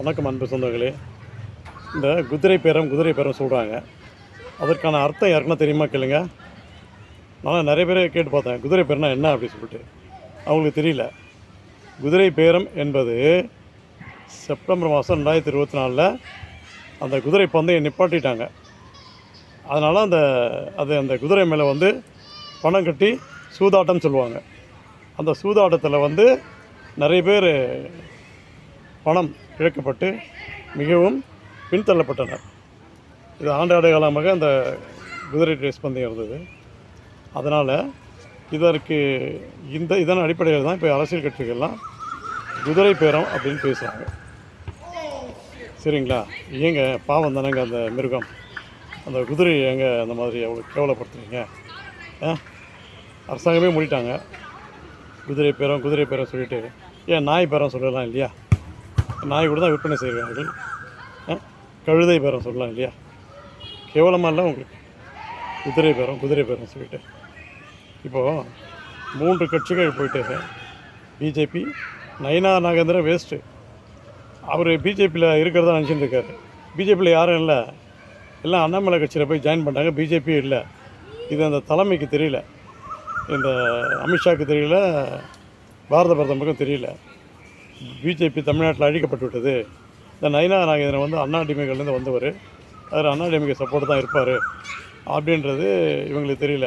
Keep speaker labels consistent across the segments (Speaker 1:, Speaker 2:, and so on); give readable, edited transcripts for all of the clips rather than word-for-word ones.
Speaker 1: வணக்கம் அன்பு சொந்தங்களே. இந்த குதிரை பேரம் சொல்கிறாங்க. அதற்கான அர்த்தம் யாருக்குன்னா தெரியுமா கேளுங்க. நான் நிறைய பேரை கேட்டு பார்த்தேன், குதிரை பேரம்னா என்ன அப்படின்னு சொல்லிட்டு. அவங்களுக்கு தெரியல. குதிரை பேரம் என்பது செப்டம்பர் மாதம் 2024 அந்த குதிரை பந்தயம் நிப்பாட்டிட்டாங்க. அதனால் அந்த குதிரை மேலே பணம் கட்டி சூதாட்டம் சொல்லுவாங்க. அந்த சூதாட்டத்தில் நிறைய பேர் பணம் இழக்கப்பட்டு மிகவும் பின்தள்ளப்பட்டனர். இது ஆண்டாண்டு காலமாக அந்த குதிரை ரேஸ் பந்தயம் இருந்தது. அதனால் இதன் அடிப்படையில் தான் இப்போ அரசியல் கட்சிகள்லாம் குதிரை பேரம் அப்படின்னு பேசுகிறாங்க. சரிங்களா? ஏங்க பாவம் தானேங்க அந்த மிருகம், அந்த குதிரை ஏங்க அந்த மாதிரி அவ்வளோ கேவலப்படுத்துறீங்க? அரசாங்கமே மூடிட்டாங்க. குதிரை பேரம் சொல்லிட்டு ஏன் நாய் பேரம் சொல்லலாம் இல்லையா? நாய் கூட தான் விற்பனை செய்கிறார்கள். கழுதை பேரம் சொல்லலாம் இல்லையா? கேவலமாக இல்லை உங்களுக்கு குதிரை பேரம் சொல்லிட்டு. இப்போது 3 கட்சிகள் போயிட்டு பிஜேபி, நயினா நாகேந்திரன் வேஸ்ட்டு. அவர் பிஜேபியில் இருக்கிறதா நினச்சிட்டு இருக்காரு. பிஜேபியில் யாரும் இல்லை, எல்லாம் அண்ணாமலை கட்சியில் போய் ஜாயின் பண்ணிட்டாங்க. பிஜேபியும் இல்லை. இது அந்த தலைமைக்கு தெரியல, இந்த அமித்ஷாவுக்கு தெரியல, பாரத பிரதமருக்கும் தெரியல. பிஜேபி தமிழ்நாட்டில் அழிக்கப்பட்டு விட்டது. இந்த நயினா நாகேந்திரன் அண்ணா டிஎம்கேலேருந்து வந்தவர். அவர் அண்ணா டிஎம்கே சப்போர்ட் தான் இருப்பார் அப்படின்றது இவங்களுக்கு தெரியல.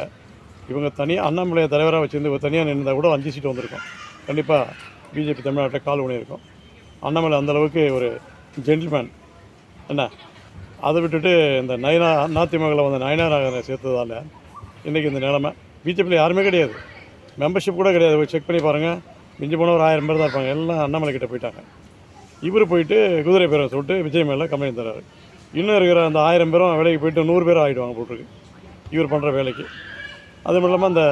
Speaker 1: இவங்க தனியாக அண்ணாமலையை தலைவராக வச்சுருந்து தனியாக நின்றால் கூட 5 சீட்டு வந்திருக்கும். கண்டிப்பாக பிஜேபி தமிழ்நாட்டில் கால் ஊனியிருக்கும். அண்ணாமலை அந்தளவுக்கு ஒரு ஜென்டில்மேன். என்ன அதை விட்டுட்டு இந்த அதிமுகவில் நயினா நாகேந்திரன் சேர்த்ததால் இன்றைக்கி இந்த நிலைமை. பிஜேபியில் யாருமே கிடையாது, மெம்பர்ஷிப் கூட கிடையாது. செக் பண்ணி பாருங்கள். மிஞ்சி போன ஒரு 1000 பேர் தான் இருப்பாங்க. எல்லாம் அண்ணாமலை கிட்டே போயிட்டாங்க. இவர் போயிட்டு குதிரை பேரை சொல்லிட்டு விஜய் மேலே கம்ப்ளைண்ட் தர்றாரு. இன்னும் இருக்கிற அந்த 1000 பேரும் வேலைக்கு போயிட்டு 100 பேர் ஆகிடுவாங்க போட்டிருக்கு இவர் பண்ணுற வேலைக்கு. அது மட்டும் இல்லாமல் அந்த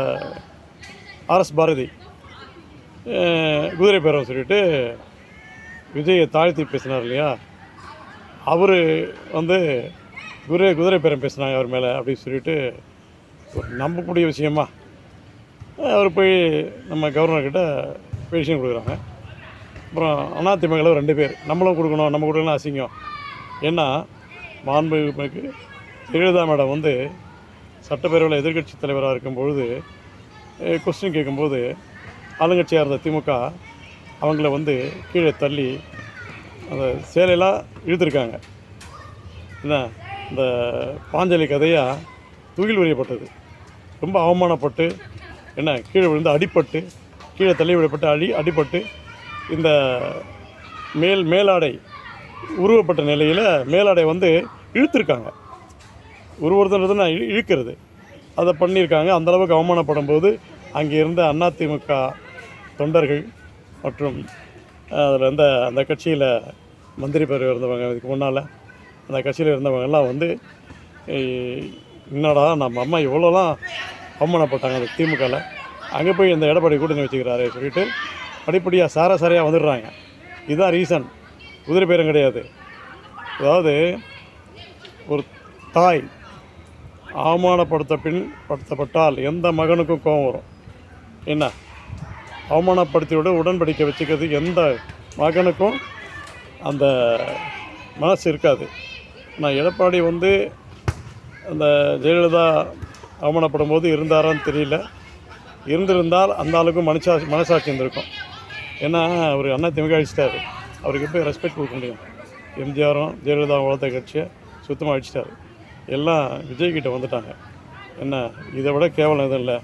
Speaker 1: ஆர்எஸ் பாரதி குதிரை பேரம் சொல்லிட்டு விஜயை தாழ்த்தி பேசினார் இல்லையா? அவர் குதிரை பேரம் பேசினாங்க அவர் மேலே அப்படின்னு சொல்லிட்டு நம்பக்கூடிய விஷயமா அவர் போய் நம்ம கவர்னர்கிட்ட பெட்டிஷன் கொடுக்குறாங்க. அப்புறம் அதிமுகவில் 2 பேர் நம்மளும் கொடுக்கணும், நம்ம கொடுக்கலாம் அசிங்கம். ஏன்னா மாண்புமிகு ஜெயலலிதா மேடம் சட்டப்பேரவையில் எதிர்கட்சி தலைவராக இருக்கும்பொழுது கொஸ்டின் கேட்கும்போது ஆளுங்கட்சியாக இருந்த திமுக அவங்கள கீழே தள்ளி அந்த சேலையெல்லாம் இழுத்துருக்காங்க. என்ன இந்த பாஞ்சாலி கதையாக தூக்கில் உரியப்பட்டது. ரொம்ப அவமானப்பட்டு கீழே விழுந்து அடிப்பட்டு, கீழே தள்ளி விடப்பட்டு அடிப்பட்டு இந்த மேலாடை உருவப்பட்ட நிலையில் மேலாடை இழுத்துருக்காங்க. ஒருத்தர் இழுக்கிறது அதை பண்ணியிருக்காங்க. அந்தளவுக்கு அவமானப்படும் போது அங்கே இருந்த அதிமுக தொண்டர்கள் மற்றும் அதில் அந்த கட்சியில் மந்திரி பதவி இருந்தவங்க, இதுக்கு முன்னால் அந்த கட்சியில் இருந்தவங்கெல்லாம் என்னடா நம்ம அம்மா இவ்வளோலாம் அவமானப்பட்டாங்க அந்த திமுகவில், அங்கே போய் இந்த எடப்பாடி கூட்டணி வச்சுக்கிறாரு சொல்லிட்டு படிப்படியாக சாரையாக வந்துடுறாங்க. இதுதான் ரீசன். குதிரை பேரம் கிடையாது. அதாவது ஒரு தாய் அவமானப்படுத்தப்பட்டால் எந்த மகனுக்கும் கோபம் வரும். என்ன அவமானப்படுத்தியோட உடன்படிக்கை வச்சுக்கிறது எந்த மகனுக்கும் அந்த மனசு இருக்காது. நான் எடப்பாடி அந்த ஜெயலலிதா அவமானப்படும் போது இருந்தாரான்னு தெரியல. இருந்திருந்தால் அந்த ஆளுக்கும் மனசாட்சி இருந்திருக்கும். ஏன்னா அவர் அதிமுக அழிச்சிட்டாரு. அவருக்கு போய் ரெஸ்பெக்ட் கொடுக்க முடியும்? எம்ஜிஆரும் ஜெயலலிதா வளர்த்த கட்சியை சுத்தமாக அழிச்சிட்டாரு. எல்லாம் விஜய்கிட்ட வந்துட்டாங்க. என்ன இதை விட கேவலம் எதுவும் இல்லை.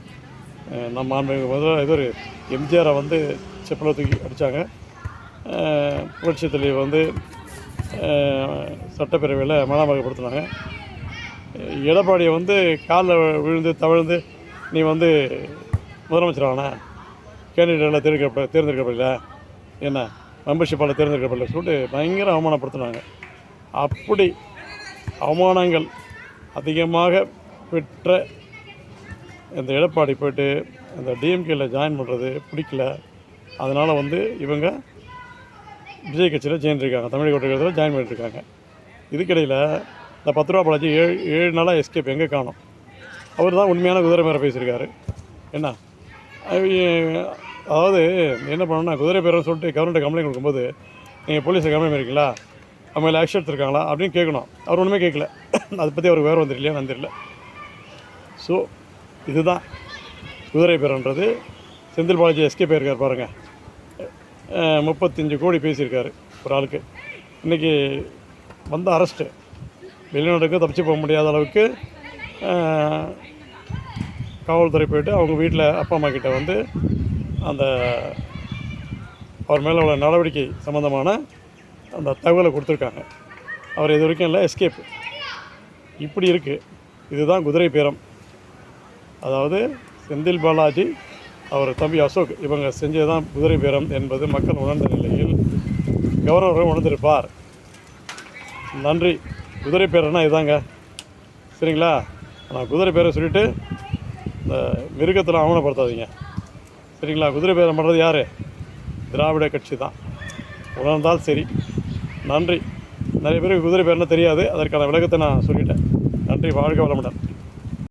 Speaker 1: நம்ம இது ஒரு எம்ஜிஆரை செப்பலை தூக்கி அடித்தாங்க. புரட்சி தலைவர் சட்டப்பேரவையில் மனாமகப்படுத்தினாங்க. எடப்பாடியை காலில் விழுந்து தவழ்ந்து நீ முதலமைச்சரான கேண்டிடேட்டில் தேர்ந்தெடுக்கப்படல, என்ன மெம்பர்ஷிப்பால் தேர்ந்தெடுக்கப்படல சொல்லிட்டு பயங்கர அவமானப்படுத்தினாங்க. அப்படி அவமானங்கள் அதிகமாக பெற்ற இந்த எடப்பாடி போய்ட்டு இந்த டிஎம்கேயில் ஜாயின் பண்ணுறது பிடிக்கல. அதனால் இவங்க விஜய் கட்சியில் ஜாயின் இருக்காங்க, தமிழக கூட்டத்தில் ஜாயின் பண்ணிட்டுருக்காங்க. இதுக்கிடையில் இந்த 10 ரூபா பாலாஜி 7 நாளாக எஸ்கேப் எங்கே காணோம். அவர் தான் உண்மையான குதிரை பேரம் பேசியிருக்காரு. என்ன அதாவது என்ன பண்ணணும்னா குதிரை பேரம் சொல்லிட்டு கவர்மெண்ட்டை கம்ப்ளைண்ட் கொடுக்கும்போது நீங்கள் போலீஸை கம்ப்ளைண்ட் பண்ணியிருக்கீங்களா? மேலே ஆக்ஷன் எடுத்துருக்காங்களா அப்படின்னு கேட்கணும். அவர் ஒன்றுமே கேட்கல. அதை பற்றி அவருக்கு வேறு வந்துடலையா நான் தெரியல. ஸோ இதுதான் குதிரை பேரன்றது. செந்தில் பாலாஜி எஸ்கே போயிருக்கார் பாருங்கள். 35 கோடி பேசியிருக்காரு ஒரு ஆளுக்கு. இன்றைக்கி வந்த அரெஸ்ட்டு வெளிநாட்டுக்கு தப்பிச்சு போக முடியாத அளவுக்கு காவல்துறை போய்ட்டு அவங்க வீட்டில் அப்பா அம்மா கிட்ட வந்து அந்த அவர் மேலே உள்ள நடவடிக்கை சம்மந்தமான அந்த தகவலை கொடுத்துருக்காங்க. அவர் இது வரைக்கும் இல்லை, எஸ்கேப். இப்படி இருக்குது. இதுதான் குதிரை பேரம். அதாவது செந்தில் பாலாஜி, அவர் தம்பி அசோக் இவங்க செஞ்சது தான் குதிரை பேரம் என்பது மக்கள் உணர்ந்த நிலையில் கவர்னர் உணர்ந்திருப்பார். நன்றி. குதிரை பேரன்னா இதுதாங்க, சரிங்களா? நான் குதிரை பேரை சொல்லிவிட்டு இந்த மிருகத்தில் அவமானப்படுத்தாதீங்க, சரிங்களா? குதிரை பேரம் பண்ணுறது யார்? திராவிட கட்சி தான். உணர்ந்தால் சரி. நன்றி. நிறைய பேருக்கு குதிரை பேர்னா தெரியாது, அதற்கான விளக்கத்தை நான் சொல்லிட்டேன். நன்றி. வாழ்க வளமுடன்.